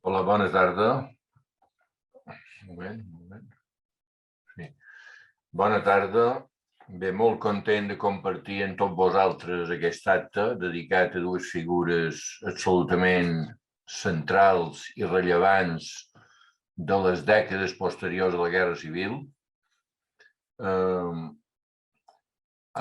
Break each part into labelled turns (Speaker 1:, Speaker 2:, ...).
Speaker 1: Hola, bona tarda. Un moment, un moment. Sí. Bona tarda. Bé, molt content de compartir amb tots vosaltres aquest acte dedicat a dues figures absolutament centrals i rellevants de les dècades posteriors a la Guerra Civil.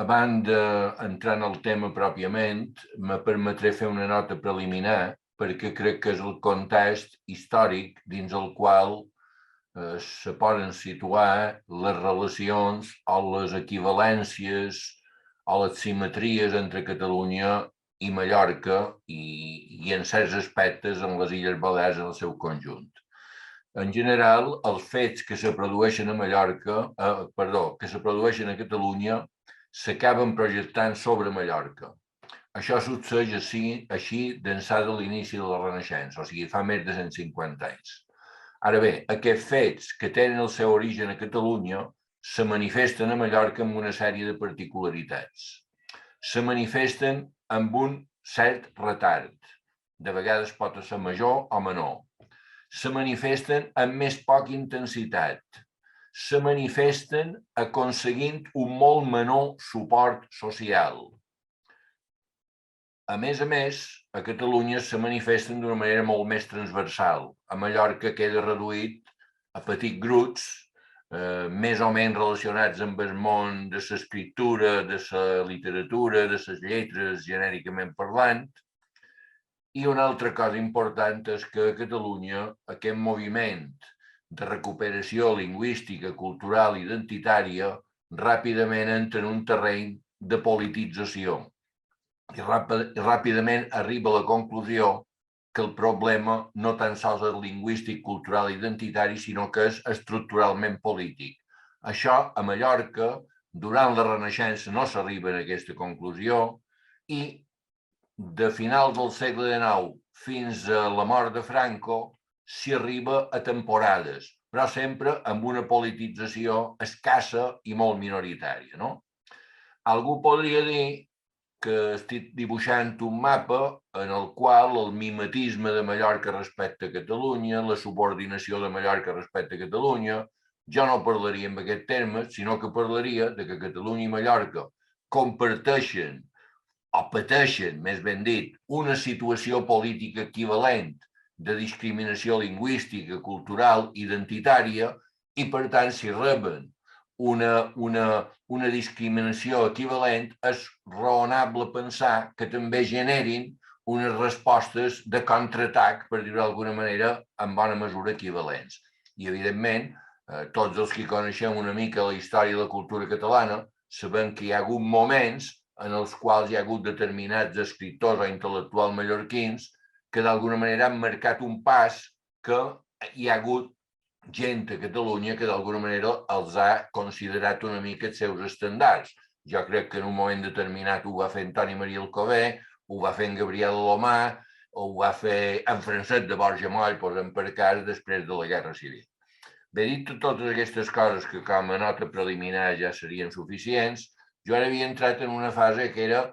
Speaker 1: Abans d'entrar en el tema pròpiament, me permetré fer una nota preliminar perquè crec que és el context històric dins el qual se poden situar les relacions o les equivalències o les simetries entre Catalunya i Mallorca i en certs aspectes en les Illes Balears en el seu conjunt. En general, els fets que se produeixen a que se produeixen a Catalunya s'acaben projectant sobre Mallorca. Això succeeix així d'ençà de l'inici de la Renaixença, o sigui, fa més de 150 anys. Ara bé, aquests fets que tenen el seu origen a Catalunya se manifesten a Mallorca amb una sèrie de particularitats. Se manifesten amb un cert retard, de vegades pot ser major o menor. Se manifesten amb més poca intensitat. Se manifesten aconseguint un molt menor suport social. A més, a Catalunya se manifesten d'una manera molt més transversal. A Mallorca queda reduït a petits grups, més o menys relacionats amb el món de l'escriptura, de la literatura, de les lletres, genèricament parlant. I una altra cosa important és que a Catalunya aquest moviment de recuperació lingüística, cultural i identitària ràpidament entra en un terreny de politització i ràpidament arriba a la conclusió que el problema no tan sols és lingüístic, cultural i identitari, sinó que és estructuralment polític. Això a Mallorca, durant la Renaixença, no s'arriba a aquesta conclusió i de finals del segle XIX fins a la mort de Franco s'hi arriba a temporades, però sempre amb una politització escassa i molt minoritària. No? Algú podria dir que estic dibuixant un mapa en el qual el mimetisme de Mallorca respecte a Catalunya, la subordinació de Mallorca respecte a Catalunya, jo no parlaria en aquest termes, sinó que parlaria de que Catalunya i Mallorca comparteixen o pateixen, més ben dit, una situació política equivalent de discriminació lingüística, cultural, identitària, i per tant, si reben una discriminació equivalent, és raonable pensar que també generin unes respostes de contraatac, per dir-ho d'alguna manera, en bona mesura equivalents. I, evidentment, tots els que coneixem una mica la història de la cultura catalana sabem que hi ha hagut moments en els quals hi ha hagut determinats escriptors o intel·lectuals mallorquins que d'alguna manera han marcat un pas que hi ha hagut gent a Catalunya que d'alguna manera els ha considerat una mica els seus estàndards. Jo crec que en un moment determinat ho va fer Antoni Maria Alcover, ho va fer en Gabriel Alomar, o ho va fer en Francesc de Borja Moll, posem per cas, després de la Guerra Civil. Bé, dit totes aquestes coses que com a nota preliminar ja serien suficients, jo ara havia entrat en una fase que era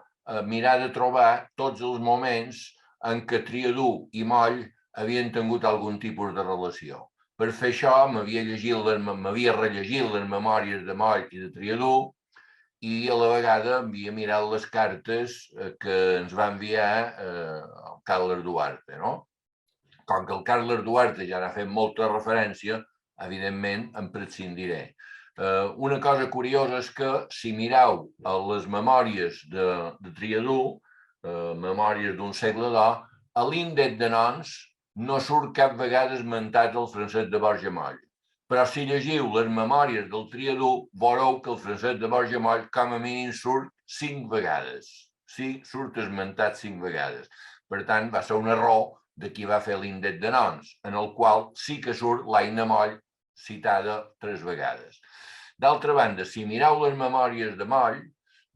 Speaker 1: mirar de trobar tots els moments en què Triadú i Moll havien tingut algun tipus de relació. Per fer això m'havia rellegit les memòries de Moll i de Triadú i a la vegada havia mirat les cartes que ens va enviar el Carles Duarte. No? Com que el Carles Duarte ja n'ha fet molta referència, evidentment em prescindiré. Una cosa curiosa és que si mireu les memòries de Triadú, memòries d'un segle d'or, a l'índex de noms no surt cap vegada esmentat el Francesc de Borja Moll. Però si llegiu les memòries del Triadú, veureu que el Francesc de Borja Moll com a mínim surt 5 vegades. Sí, surt esmentat 5 vegades. Per tant, va ser un error de qui va fer l'índex de noms, en el qual sí que surt l'Aina Moll citada 3 vegades. D'altra banda, si mireu les memòries de Moll,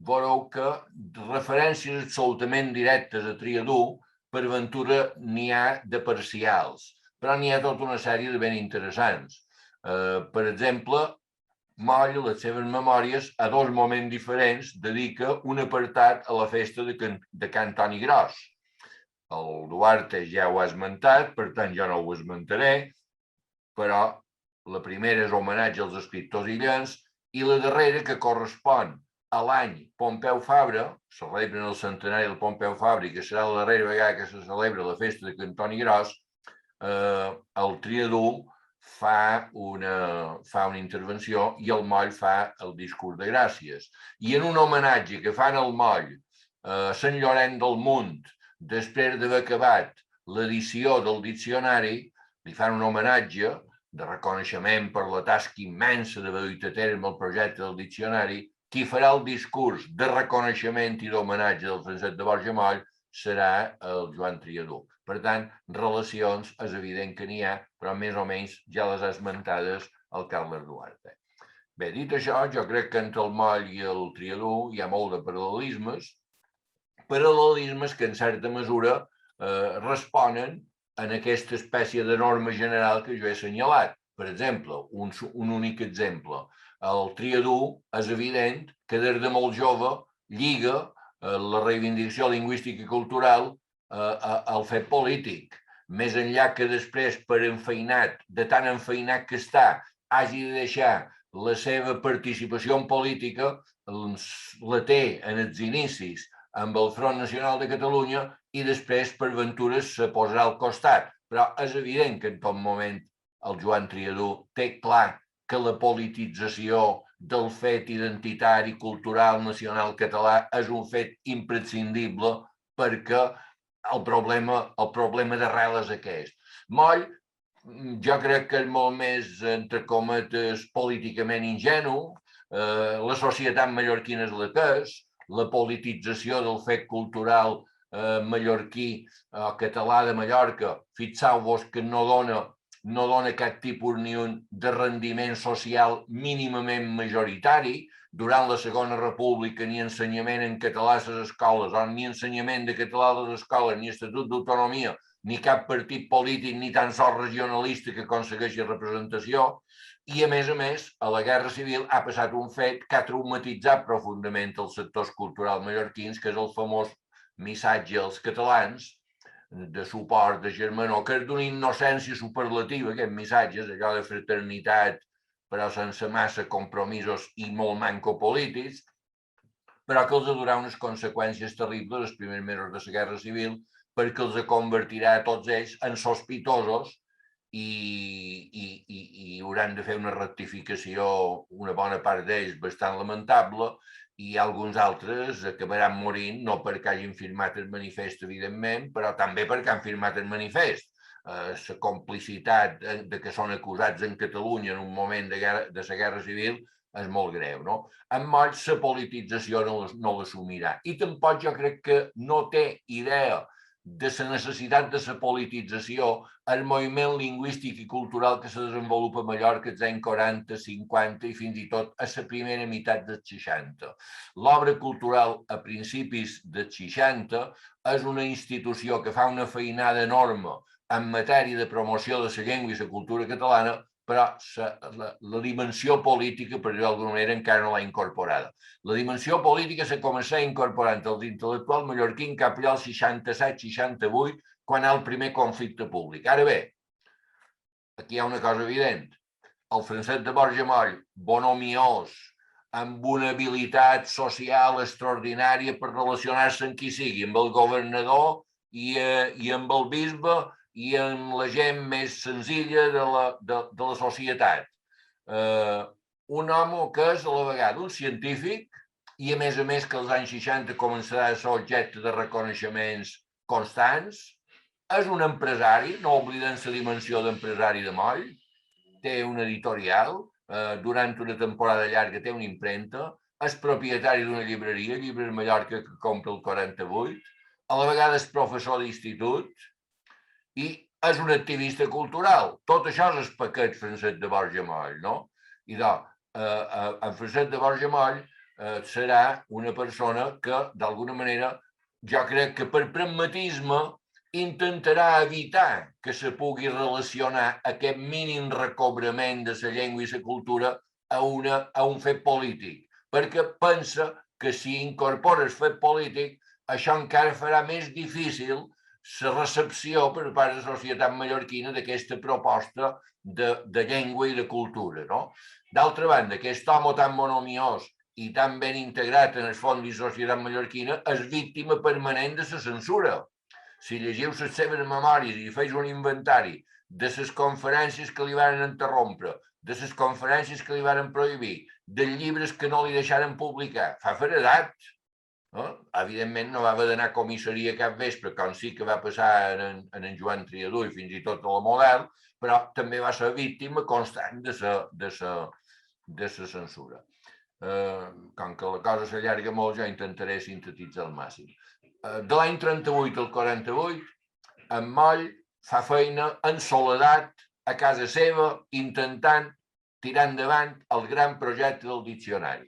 Speaker 1: veureu que referències absolutament directes a Triadú, per ventura n'hi ha de parcials, però n'hi ha tota una sèrie de ben interessants. Per exemple, Moll, a les seves memòries, a 2 moments diferents, dedica un apartat a la festa de Can Toni Gros. El Duarte ja ho ha esmentat, per tant jo no ho esmentaré, però la primera és homenatge als escriptors illencs i la darrera, que correspon a l'any Pompeu Fabra, celebren el centenari del Pompeu Fabra i que serà la darrera vegada que se celebra la festa de Cantoni Gros, el Triadú fa una intervenció i el Moll fa el discurs de gràcies. I en un homenatge que fan al Moll a Sant Llorenç del Munt, després d'haver acabat l'edició del diccionari, li fan un homenatge de reconeixement per la tasca immensa d'haver duit a terme el projecte del diccionari. Qui farà el discurs de reconeixement i d'homenatge del Francesc de Borja Moll serà el Joan Triadú. Per tant, relacions és evident que n'hi ha, però més o menys ja les ha esmentades el Carles Duarte. Bé, dit això, jo crec que entre el Moll i el Triadú hi ha molt de paral·lelismes que en certa mesura responen en aquesta espècie de norma general que jo he assenyalat. Per exemple, un únic exemple. El Triadú és evident que des de molt jove lliga la reivindicació lingüística i cultural al fet polític. Més enllà que després, per enfeinat, de tan enfeinat que està, hagi de deixar la seva participació en política, la té en els inicis amb el Front Nacional de Catalunya i després, per ventures, se posarà al costat. Però és evident que en tot moment el Joan Triadú té clar que la politització del fet identitari, cultural, nacional català és un fet imprescindible perquè el problema d'arrel és aquest. Moll, jo crec que és molt més, entre cometes, políticament ingenu. La societat mallorquina és la que és. La politització del fet cultural mallorquí o català de Mallorca, fixeu-vos que no dona cap tipus ni un de rendiment social mínimament majoritari. Durant la Segona República ni ensenyament en català a les escoles, ni ensenyament de català a les escoles, ni estatut d'autonomia, ni cap partit polític, ni tan sols regionalista que aconsegueixi representació. I, a més, a la Guerra Civil ha passat un fet que ha traumatitzat profundament els sectors culturals mallorquins, que és el famós missatge als catalans de suport, de germanor, que és d'una innocència superlativa, aquest missatge, allò de fraternitat, però sense massa compromisos i molt manco polítics, però que els ha durat unes conseqüències terribles els primers mesos de la Guerra Civil, perquè els convertirà a tots ells en sospitosos i hauran de fer una rectificació, una bona part d'ells bastant lamentable, i alguns altres acabaran morint no perquè hagin firmat el manifest, evidentment, però també perquè han firmat el manifest. La complicitat de que són acusats en Catalunya en un moment de la Guerra Civil és molt greu, no? En Moll la politització no l'assumirà. I tampoc jo crec que no té idea de la necessitat de la politització el moviment lingüístic i cultural que se desenvolupa a Mallorca als anys 40, 50 i fins i tot a la primera meitat dels 60. L'obra cultural a principis dels 60 és una institució que fa una feinada enorme en matèria de promoció de la llengua i la cultura catalana, però la dimensió política, per dir-ho d'alguna manera, encara no l'ha incorporada. La dimensió política s'ha començat a incorporar entre els intel·lectuals mallorquins cap allà al 67-68, quan hi ha el primer conflicte públic. Ara bé, aquí hi ha una cosa evident. El Francesc de Borja Moll, bonomiós, amb una habilitat social extraordinària per relacionar-se amb qui sigui, amb el governador i amb el bisbe i amb la gent més senzilla de la societat. Un home que és a la vegada un científic i, a més que als anys 60 començarà a ser objecte de reconeixements constants. És un empresari, no oblidem la dimensió d'empresari de Moll, té una editorial, durant una temporada llarga té una impremta, és propietari d'una llibreria, Llibres Mallorca, que compra el 48, a la vegada és professor d'institut i és un activista cultural. Tot això és el paquet Francesc de Borja Moll, no? I doncs, en Francesc de Borja Moll serà una persona que, d'alguna manera, jo crec que per pragmatisme intentarà evitar que se pugui relacionar aquest mínim recobrament de la llengua i la cultura a un fet polític, perquè pensa que si incorpora el fet polític, això encara farà més difícil la recepció per part de la societat mallorquina d'aquesta proposta de llengua i de cultura. No? D'altra banda, aquest home tan monomiós i tan ben integrat en el fons de la societat mallorquina és víctima permanent de la censura. Si llegiu les seves memòries i feu un inventari de les conferències que li van interrompre, de les conferències que li van prohibir, dels llibres que no li deixaren publicar, fa feredat. No? Evidentment no va haver d'anar a comissaria cap vespre, com sí que va passar en en Joan Triadú i fins i tot a la Model, però també va ser víctima constant de la censura. Com que la cosa s'allarga molt, jo intentaré sintetitzar al màxim. De l'any 38 al 48, en Moll fa feina en soledat a casa seva, intentant tirar endavant el gran projecte del diccionari.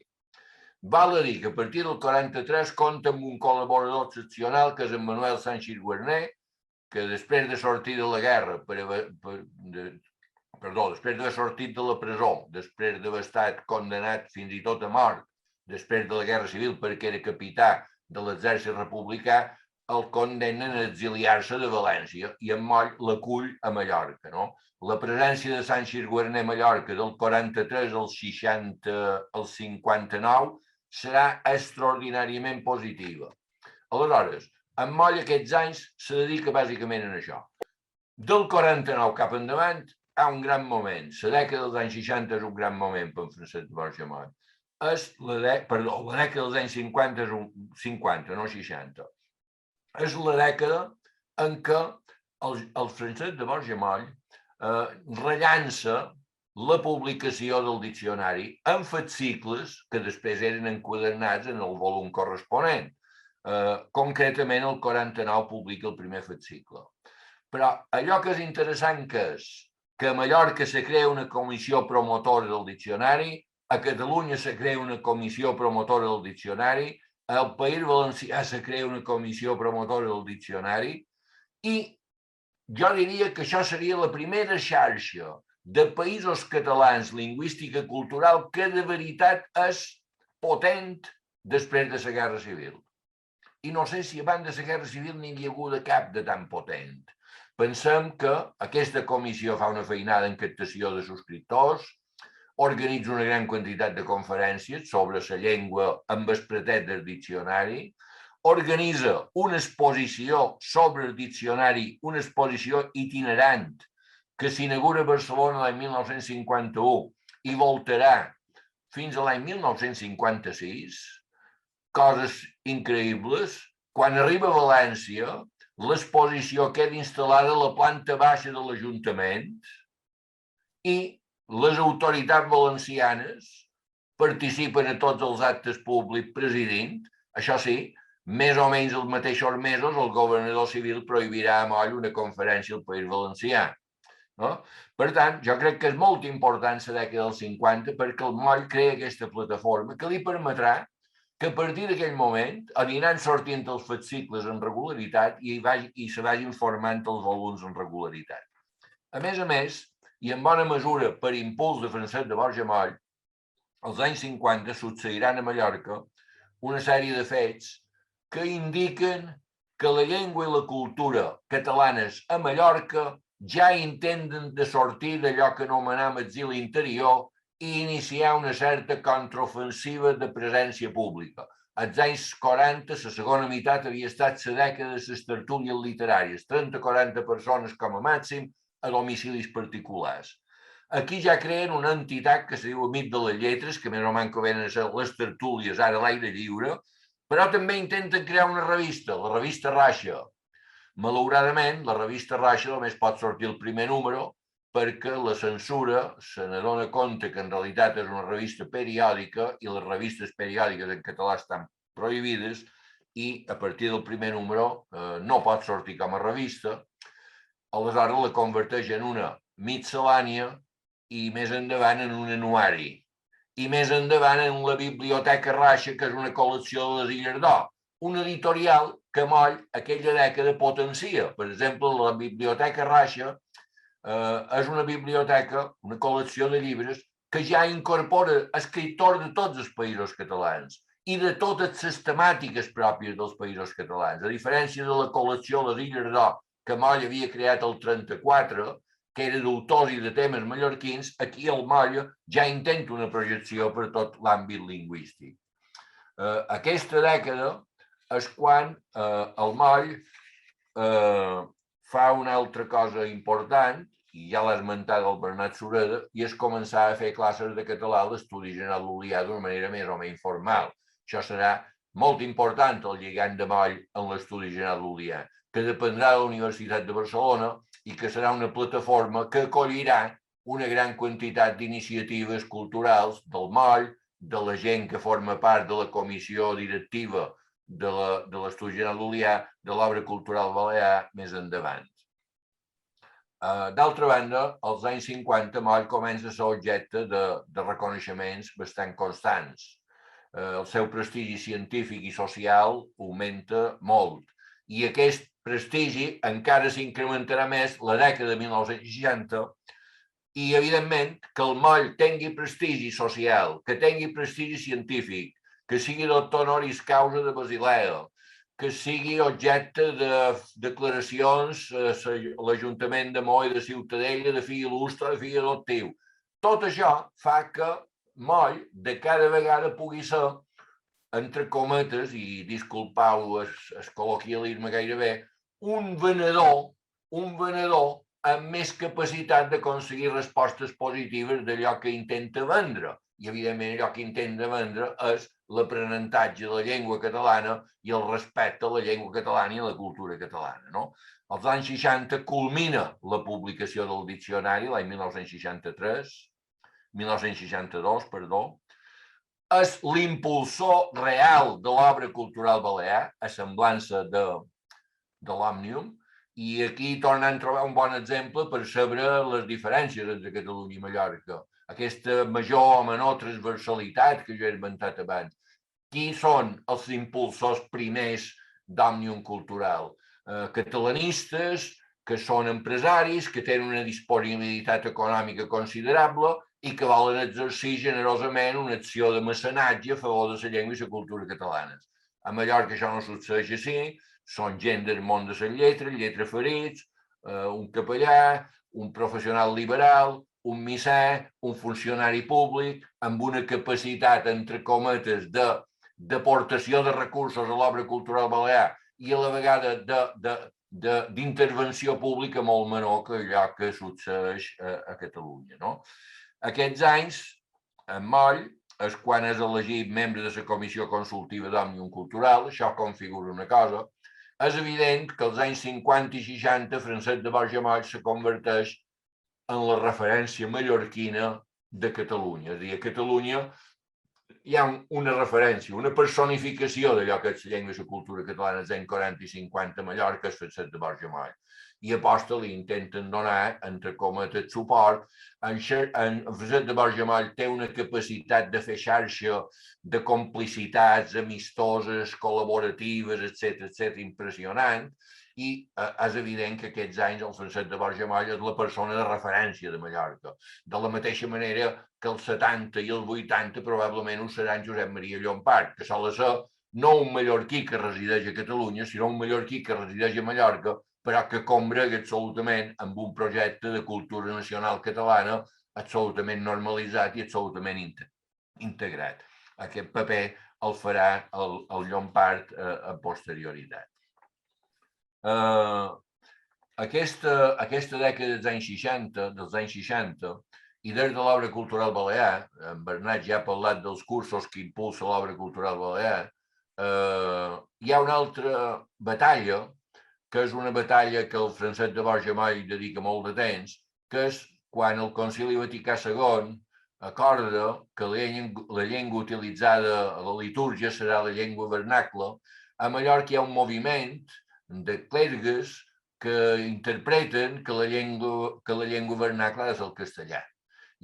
Speaker 1: Val a dir que a partir del 43 compta amb un col·laborador excepcional, que és en Manuel Sanchis Guarner, que després de sortir de la guerra, després d'haver sortit de la presó, després d'haver estat condemnat fins i tot a mort, després de la Guerra Civil perquè era capità de l'exèrcit republicà, el condemnen a exiliar-se de València i en Moll l'acull a Mallorca. No? La presència de Sanchis Guarner a Mallorca del 43 al 59 serà extraordinàriament positiva. Aleshores, en Moll aquests anys se dedica bàsicament a això. Del 49 cap endavant hi ha un gran moment. La dècada dels anys 60 és un gran moment per Francesc de Borja Moll. La dècada dels anys 50 és 50, no 60. És la dècada en què el Francesc de Borja Moll rellança la publicació del diccionari en fascicles que després eren enquadernats en el volum corresponent. Concretament, el 49 publica el primer fascicle. Però allò que és interessant és que a Mallorca se crea una comissió promotora del diccionari, a Catalunya se crea una comissió promotora del diccionari, al País Valencià se crea una comissió promotora del diccionari, i jo diria que això seria la primera xarxa de països catalans lingüística i cultural que de veritat és potent després de la Guerra Civil. I no sé si abans de la Guerra Civil n'hi havia hagut cap de tan potent. Pensem que aquesta comissió fa una feinada en captació de subscriptors, organitza una gran quantitat de conferències sobre la llengua amb el pretext del diccionari, organitza una exposició sobre el diccionari, una exposició itinerant que s'inaugura a Barcelona l'any 1951 i voltarà fins a l'any 1956, coses increïbles. Quan arriba a València, l'exposició queda instal·lada a la planta baixa de l'Ajuntament i les autoritats valencianes participen a tots els actes públics presidint. Això sí, més o menys els mateixos mesos el governador civil prohibirà a Moll una conferència al País Valencià. No? Per tant, jo crec que és molt important la dècada dels 50 perquè el Moll crea aquesta plataforma que li permetrà que a partir d'aquell moment aniran sortint els fascicles en regularitat i se vagin formant els volums en regularitat. A més, i en bona mesura per impuls de Francesc de Borja Moll, als anys 50 succeiran a Mallorca una sèrie de fets que indiquen que la llengua i la cultura catalanes a Mallorca ja intenten de sortir d'allò que anomenem exili interior i iniciar una certa contraofensiva de presència pública. Als anys 40, la segona meitat havia estat la dècada de les tertúlies literàries, 30-40 persones com a màxim a domicilis particulars. Aquí ja creen una entitat que se diu Amic de les Lletres, que més o menys venen a ser les tertúlies ara a l'aire lliure, però també intenten crear una revista, la revista Raixa. Malauradament, la revista Raixa només pot sortir el primer número perquè la censura se n'adona compte que en realitat és una revista periòdica i les revistes periòdiques en català estan prohibides i a partir del primer número no pot sortir com a revista. Aleshores la converteix en una miscel·lània i més endavant en un anuari. I més endavant en la Biblioteca Raixa, que és una col·lecció de les Illes d'Or. Un editorial que Moll aquella dècada potencia. Per exemple, la Biblioteca Raixa és una biblioteca, una col·lecció de llibres que ja incorpora escriptors de tots els països catalans i de totes les temàtiques pròpies dels països catalans. A diferència de la col·lecció Les Illes d'Or, que Moll havia creat el 34, que era d'autors i de temes mallorquins, aquí el Moll ja intenta una projecció per tot l'àmbit lingüístic. Aquesta dècada és quan el Moll fa una altra cosa important, i ja l'ha esmentat el Bernat Sureda, i és començar a fer classes de català a l'Estudi General Lul·lià d'una manera més o menys formal. Això serà molt important, el lligam de Moll en l'Estudi General Lul·lià, que dependrà de la Universitat de Barcelona i que serà una plataforma que acollirà una gran quantitat d'iniciatives culturals del Moll, de la gent que forma part de la comissió directiva de l'Estudi General Lul·lià, de l'Obra Cultural Balear més endavant. D'altra banda, als anys 50, Moll comença a ser objecte de reconeixements bastant constants. El seu prestigi científic i social augmenta molt. I aquest prestigi encara s'incrementarà més la dècada de 1960 i, evidentment, que el Moll tingui prestigi social, que tingui prestigi científic, que sigui doctor honoris causa de Basilea, que sigui objecte de declaracions a l'Ajuntament de Moll, de Ciutadella, de fill il·lustre, de fill adoptiu. Tot això fa que Moll de cada vegada pugui ser, entre cometes, i disculpau el col·loquialisme gairebé, un venedor amb més capacitat d'aconseguir respostes positives d'allò que intenta vendre. I, evidentment, allò que intenta vendre és l'aprenentatge de la llengua catalana i el respecte a la llengua catalana i a la cultura catalana. No? Als anys 60 culmina la publicació del diccionari, l'any 1962, és l'impulsor real de l'obra cultural balear, a semblança de l'Òmnium, i aquí tornem a trobar un bon exemple per saber les diferències entre Catalunya i Mallorca. Aquesta major o menor transversalitat que jo he esmentat abans. Qui són els impulsors primers d'Òmnium Cultural? Catalanistes, que són empresaris, que tenen una disponibilitat econòmica considerable i que volen exercir generosament una acció de mecenatge a favor de la llengua i la cultura catalanes. A Mallorca això no succeeix així, són gent del món de les lletraferits, un capellà, un professional liberal, un misser, un funcionari públic, amb una capacitat, entre cometes, d'aportació de recursos a l'obra cultural balear i a la vegada d'intervenció pública molt menor que allò que succeeix a Catalunya. No? Aquests anys, en Moll, és quan és elegit membre de la Comissió Consultiva d'Òmnium Cultural, això configura una cosa. És evident que als anys 50 i 60 Francesc de Borja Moll se converteix en la referència mallorquina de Catalunya. És a dir, a Catalunya hi ha una referència, una personificació d'allò que és la llengua i la cultura catalana als anys 40 i 50 a Mallorca, és Francesc de Borja Moll. I aposta li intenten donar, entre cometes, suport. En Francesc de Borja Moll té una capacitat de fer xarxa de complicitats amistoses, col·laboratives, etc., impressionant, i és evident que aquests anys el Francesc de Borja Moll és la persona de referència de Mallorca. De la mateixa manera que els 70 i els 80 probablement ho seran Josep Maria Llompart, que sol ser no un mallorquí que resideix a Catalunya, sinó un mallorquí que resideix a Mallorca, però que combrega absolutament amb un projecte de cultura nacional catalana absolutament normalitzat i absolutament integrat. Aquest paper el farà el Llompart a posterioritat. Aquesta dècada dels anys 60, i des de l'obra cultural balear, en Bernat ja ha parlat dels cursos que impulsa l'obra cultural balear, hi ha una altra batalla, que és una batalla que el Francesc de Borja Moll dedica molt de temps, que és quan el Concili Vaticà II acorda que la llengua utilitzada a la litúrgia serà la llengua vernacla. A Mallorca hi ha un moviment de clergues que interpreten que la llengua vernacla és el castellà.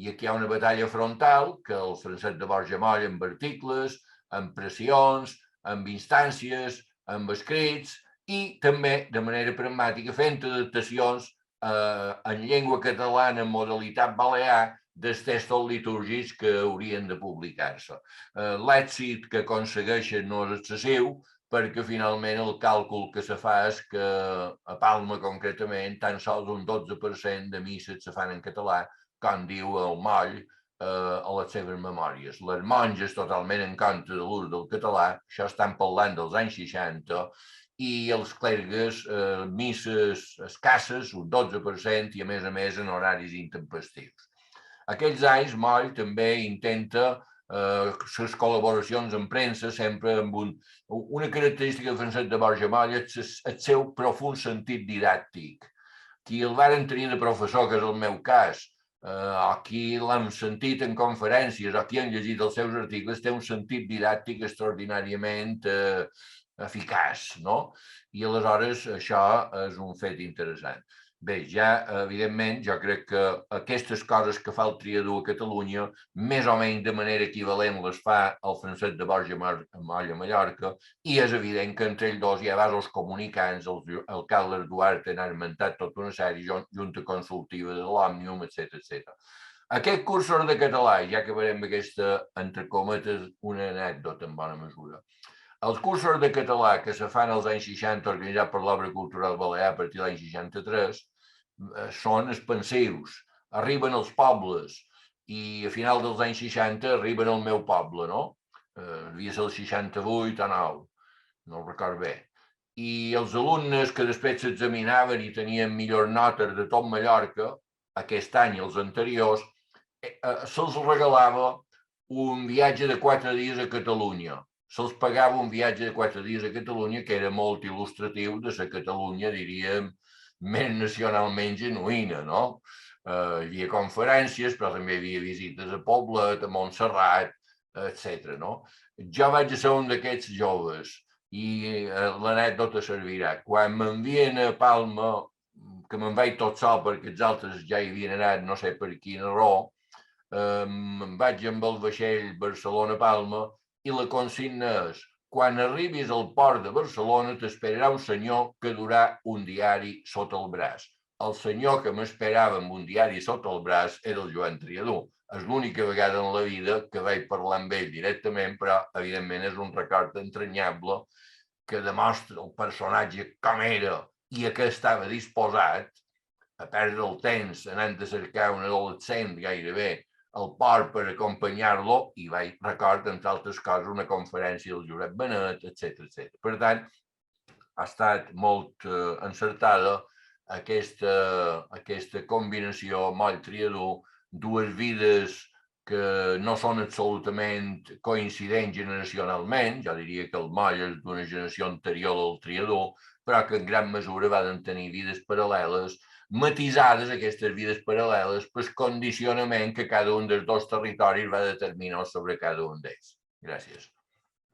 Speaker 1: I aquí hi ha una batalla frontal que el Francesc de Borja Moll, amb articles, amb pressions, amb instàncies, amb escrits, i també, de manera pragmàtica, fent adaptacions en llengua catalana en modalitat balear dels textos litúrgics que haurien de publicar-se. L'èxit que aconsegueixen no és excessiu, perquè finalment el càlcul que se fa és que a Palma concretament tan sols un 12% de misses se fan en català, com diu el Moll a les seves memòries. Les monges totalment en contra de l'ús del català, això estan parlant dels anys 60, i els clergues misses escasses, un 12%, i a més en horaris intempestius. Aquells anys Moll també intenta les col·laboracions en premsa sempre amb una característica de Francesc de Borja Moll és el seu profund sentit didàctic. Qui el varen tenir de professor, que és el meu cas, o qui l'hem sentit en conferències o qui han llegit els seus articles, té un sentit didàctic extraordinàriament eficaç, no? I aleshores això és un fet interessant. Bé, ja, evidentment, jo crec que aquestes coses que fa el Triadú a Catalunya, més o menys de manera equivalent les fa el Francesc de Borja Moll a Mallorca, i és evident que entre ells dos hi ha vasos comunicants, el Carles Duarte n'ha esmentat tota una sèrie, Junta Consultiva de l'Òmnium, etc. Aquest cursos de català, ja acabarem aquesta, entre cometes, una anècdota en bona mesura. Els cursos de català que se fan als anys 60, organitzats per l'Obra Cultural Balear a partir de l'any 63, són expansius. Arriben als pobles i a final dels anys 60 arriben al meu poble, no? Devia ser el 68 o 9, no ho record bé. I els alumnes que després s'examinaven i tenien millors notes de tot Mallorca, aquest any i els anteriors, se'ls regalava un viatge de 4 dies a Catalunya. Se'ls pagava un viatge de 4 dies a Catalunya que era molt il·lustratiu de la Catalunya, diríem, més nacionalment genuïna, no? Hi havia conferències, però també hi havia visites a Poblet, a Montserrat, etc. No? Jo vaig ser un d'aquests joves i l'anècdota servirà. Quan m'envien a Palma, que me'n vaig tot sol perquè els altres ja hi havien anat, no sé per quina raó, me'n vaig amb el vaixell Barcelona-Palma i la consigna és: quan arribis al port de Barcelona t'esperarà un senyor que durà un diari sota el braç. El senyor que m'esperava amb un diari sota el braç era el Joan Triadú. És l'única vegada en la vida que vaig parlar amb ell directament, però evidentment és un record entranyable que demostra el personatge com era i a què estava disposat a perdre el temps anant a cercar un adolescent gairebé al port per acompanyar-lo, i vaig record, entre altres coses, una conferència del Josep Benet, etc. Per tant, ha estat molt encertada aquesta combinació Moll-Triadú, dues vides que no són absolutament coincidents generacionalment, jo diria que el Moll és d'una generació anterior al Triadú, però que en gran mesura van tenir vides paral·leles, matisades aquestes vides paral·leles pel condicionament que cada un dels dos territoris va determinar sobre cada un d'ells. Gràcies.